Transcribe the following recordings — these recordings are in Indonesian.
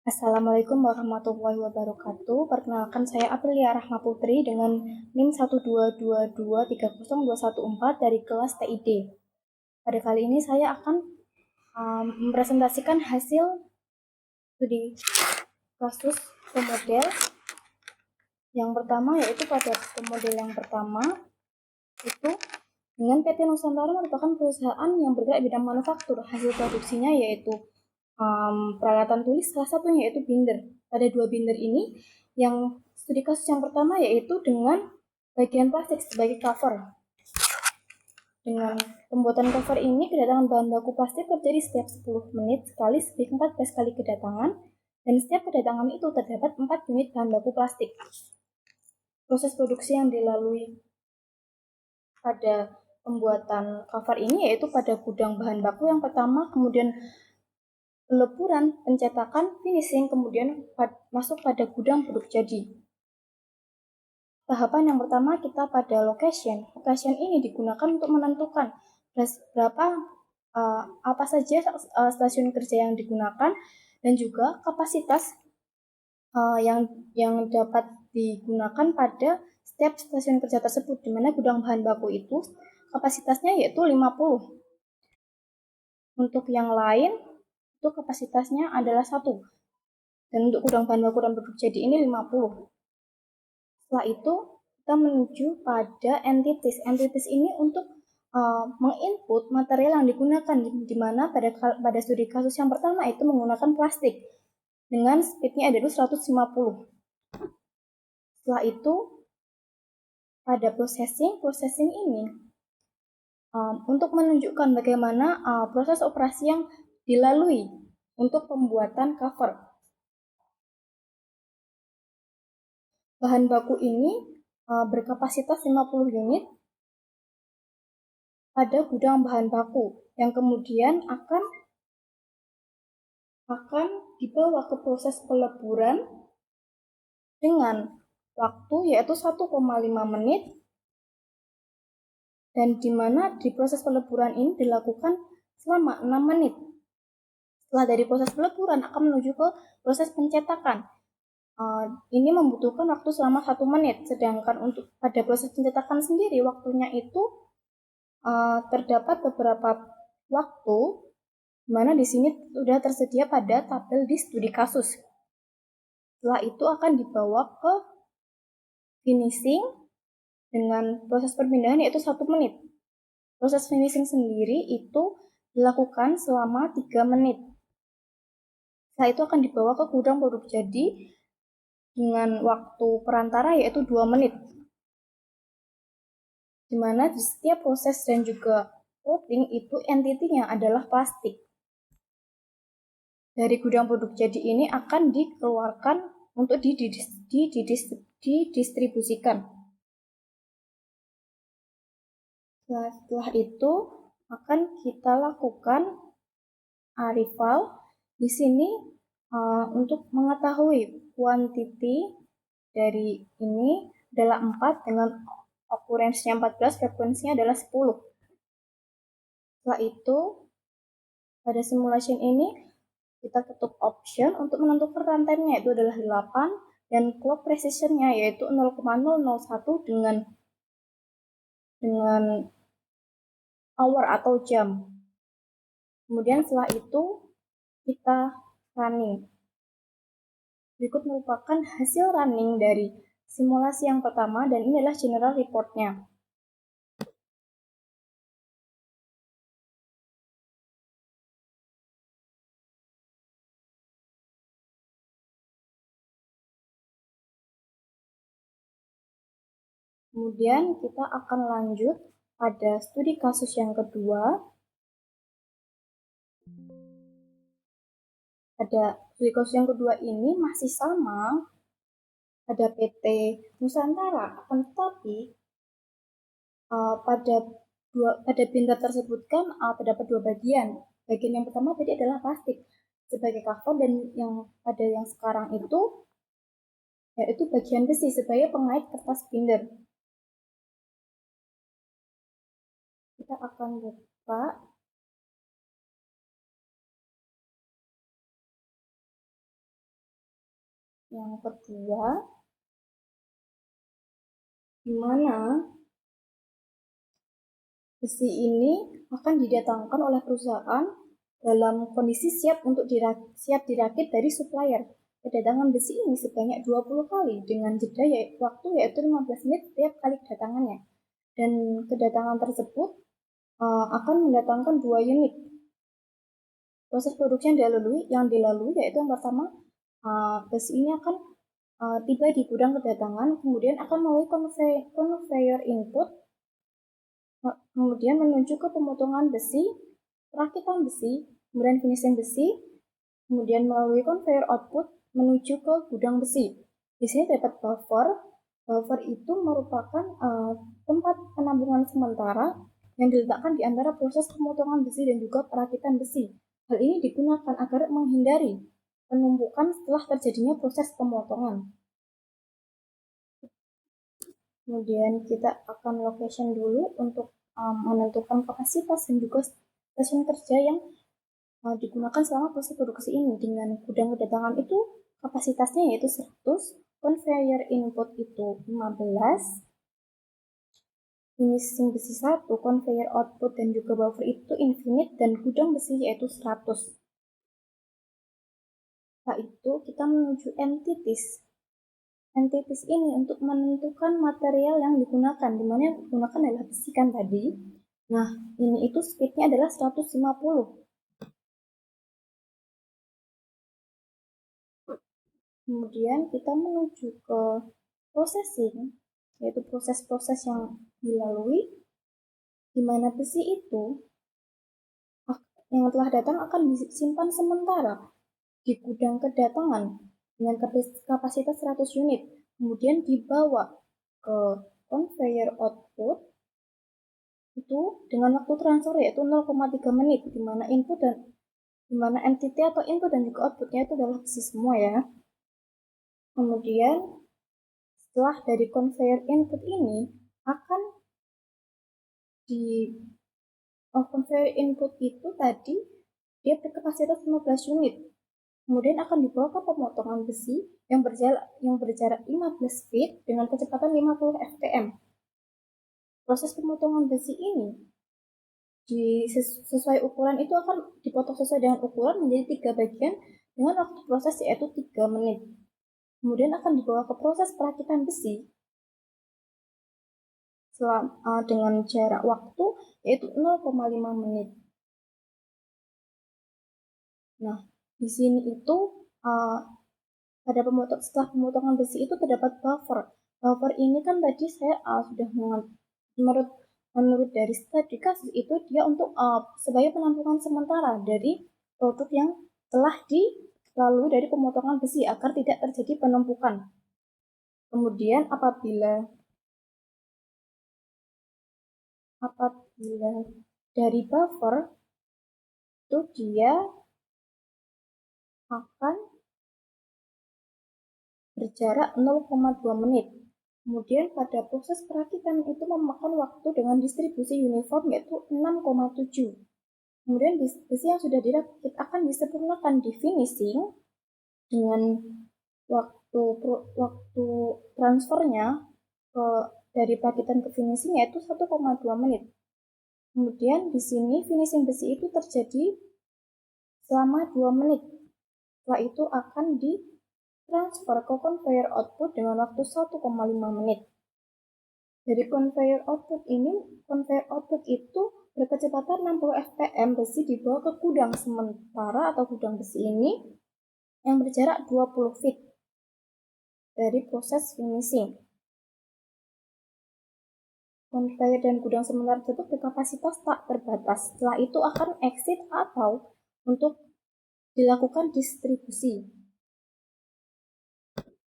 Assalamualaikum warahmatullahi wabarakatuh. Perkenalkan saya Aprilia Rahma Putri dengan NIM 122230214 dari kelas TID. Pada kali ini saya akan mempresentasikan hasil studi kasus pemodel yang pertama, yaitu pada pemodel yang pertama itu dengan PT Nusantara merupakan perusahaan yang bergerak bidang manufaktur. Hasil produksinya yaitu peralatan tulis, salah satunya yaitu binder. Pada dua binder ini, yang studi kasus yang pertama yaitu dengan bagian plastik sebagai cover. Dengan pembuatan cover ini, kedatangan bahan baku plastik terjadi setiap 10 menit sekali sebanyak 14 kali kedatangan, dan setiap kedatangan itu terdapat 4 unit bahan baku plastik. Proses produksi yang dilalui pada pembuatan cover ini yaitu pada gudang bahan baku yang pertama, kemudian peleburan, pencetakan, finishing, kemudian masuk pada gudang produk jadi. Tahapan yang pertama kita pada location. Location ini digunakan untuk menentukan berapa apa saja stasiun kerja yang digunakan dan juga kapasitas yang dapat digunakan pada setiap stasiun kerja tersebut, di mana gudang bahan baku itu kapasitasnya yaitu 50. Untuk yang lain itu kapasitasnya adalah 1. Dan untuk gudang bahan baku dan produk jadi ini 50. Setelah itu kita menuju pada entities. Entities ini untuk menginput material yang digunakan, di mana pada studi kasus yang pertama itu menggunakan plastik dengan speednya adalah 150. Setelah itu pada processing ini untuk menunjukkan bagaimana proses operasi yang dilalui untuk pembuatan cover. Bahan baku ini berkapasitas 50 unit pada gudang bahan baku yang kemudian akan dibawa ke proses peleburan dengan waktu yaitu 1,5 menit, dan di mana di proses peleburan ini dilakukan selama 6 menit. Setelah dari proses peleburan akan menuju ke proses pencetakan. Ini membutuhkan waktu selama 1 menit, sedangkan untuk pada proses pencetakan sendiri waktunya itu terdapat beberapa waktu, di mana di sini sudah tersedia pada tabel di studi kasus. Setelah itu akan dibawa ke finishing dengan proses perpindahan yaitu 1 menit. Proses finishing sendiri itu dilakukan selama 3 menit. Setelah itu akan dibawa ke gudang produk jadi dengan waktu perantara yaitu 2 menit. Di mana di setiap proses dan juga coating itu entity-nya adalah plastik. Dari gudang produk jadi ini akan dikeluarkan untuk didistribusikan. Setelah itu akan kita lakukan arrival. Di sini untuk mengetahui kuantiti dari ini adalah 4 dengan occurrence-nya 14, frekuensinya adalah 10. Setelah itu pada simulation ini kita ketuk option untuk menentukan runtime-nya yaitu adalah 8 dan clock precision-nya yaitu 0,001 dengan hour atau jam. Kemudian setelah itu kita running. Berikut merupakan hasil running dari simulasi yang pertama dan ini adalah general report-nya. Kemudian kita akan lanjut pada studi kasus yang kedua. Pada studi kasus yang kedua ini masih sama, ada PT Nusantara, akan tetapi pada binder tersebut kan terdapat 2 bagian. Bagian yang pertama tadi adalah plastik sebagai cover, dan yang sekarang itu yaitu bagian besi sebagai pengait kertas binder. Kita akan buka Yang kedua, di mana besi ini akan didatangkan oleh perusahaan dalam kondisi siap dirakit dari supplier. Kedatangan besi ini sebanyak 20 kali dengan jeda waktu yaitu 15 menit setiap kali kedatangannya. Dan kedatangan tersebut akan mendatangkan 2 unit. Proses produksi yang dilalui yaitu yang pertama, besi ini akan tiba di gudang kedatangan, kemudian akan melalui conveyor input, kemudian menuju ke pemotongan besi, perakitan besi, kemudian finishing besi, kemudian melalui conveyor output menuju ke gudang besi. Di sini terdapat buffer. Buffer itu merupakan tempat penampungan sementara yang diletakkan di antara proses pemotongan besi dan juga perakitan besi. Hal ini digunakan agar menghindari penumpukan setelah terjadinya proses pemotongan. Kemudian kita akan location dulu untuk menentukan kapasitas dan juga stasiun kerja yang digunakan selama proses produksi ini. Dengan gudang kedatangan itu kapasitasnya yaitu 100, conveyor input itu 15, finishing besi 1, conveyor output dan juga buffer itu infinite, dan gudang besi yaitu 100. Setelah itu kita menuju entities. Entities ini untuk menentukan material yang digunakan, dimana yang digunakan adalah besi kan tadi. Nah, ini itu speednya adalah 150. Kemudian kita menuju ke processing, yaitu proses-proses yang dilalui, di mana besi itu yang telah datang akan disimpan sementara di gudang kedatangan dengan kapasitas 100 unit, kemudian dibawa ke conveyor output itu dengan waktu transfer yaitu 0,3 menit, di mana entity atau input dan juga outputnya itu adalah besi semua ya. Kemudian setelah dari conveyor input ini akan conveyor input itu tadi dia berkapasitas 15 unit. Kemudian akan dibawa ke pemotongan besi yang berjarak 15 feet dengan kecepatan 50 fpm. Proses pemotongan besi ini sesuai ukuran itu akan dipotong sesuai dengan ukuran menjadi 3 bagian dengan waktu proses yaitu 3 menit. Kemudian akan dibawa ke proses perakitan besi dengan jarak waktu yaitu 0,5 menit. Nah, di sini itu setelah pemotongan besi itu terdapat buffer. Buffer ini kan tadi saya sudah menurut dari studi kasus itu dia untuk sebagai penampungan sementara dari produk yang telah dilalui dari pemotongan besi agar tidak terjadi penumpukan. Kemudian apabila dari buffer itu dia akan berjarak 0,2 menit. Kemudian pada proses perakitan itu memakan waktu dengan distribusi uniform yaitu 6,7. Kemudian besi yang sudah dirakit akan disempurnakan di finishing dengan waktu transfernya dari perakitan ke finishing yaitu 1,2 menit. Kemudian di sini finishing besi itu terjadi selama 2 menit. Setelah itu akan ditransfer ke conveyor output dengan waktu 1,5 menit. Dari conveyor output itu berkecepatan 60 fpm, besi dibawa ke gudang sementara atau gudang besi ini yang berjarak 20 feet dari proses finishing. Conveyor dan gudang sementara tersebut berkapasitas tak terbatas. Setelah itu akan exit atau untuk dilakukan distribusi.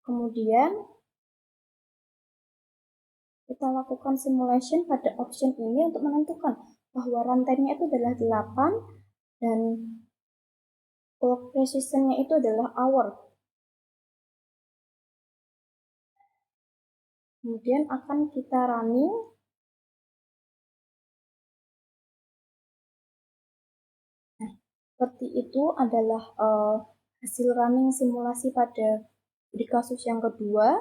Kemudian kita lakukan simulation pada option ini untuk menentukan bahwa rantainya itu adalah 8 dan clock precision-nya itu adalah hour. Kemudian akan kita running. Nah, seperti itu adalah hasil running simulasi pada Di kasus yang kedua,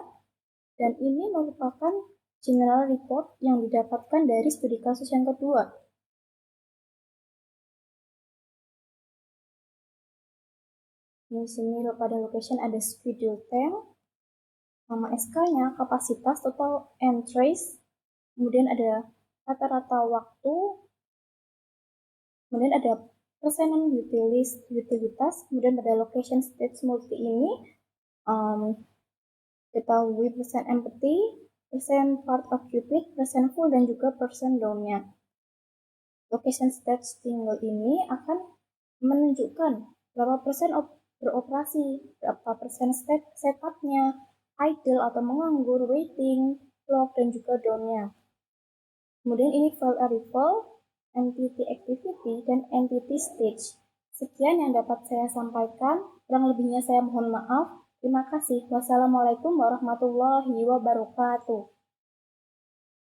dan ini merupakan general report yang didapatkan dari studi kasus yang kedua. Di sini pada location ada schedule time, nama SK-nya, kapasitas, total entries, kemudian ada rata-rata waktu, kemudian ada persenan utilitas, kemudian pada location stage multi ini ketahui persen empty, persen part occupied, persen full, dan juga persen down-nya. Location stage single ini akan menunjukkan berapa persen beroperasi, berapa persen setupnya, idle atau menganggur, waiting, log, dan juga down-nya. Kemudian ini file arrival, entity activity, dan entity stage. Sekian yang dapat saya sampaikan, kurang lebihnya saya mohon maaf. Terima kasih. Wassalamualaikum warahmatullahi wabarakatuh.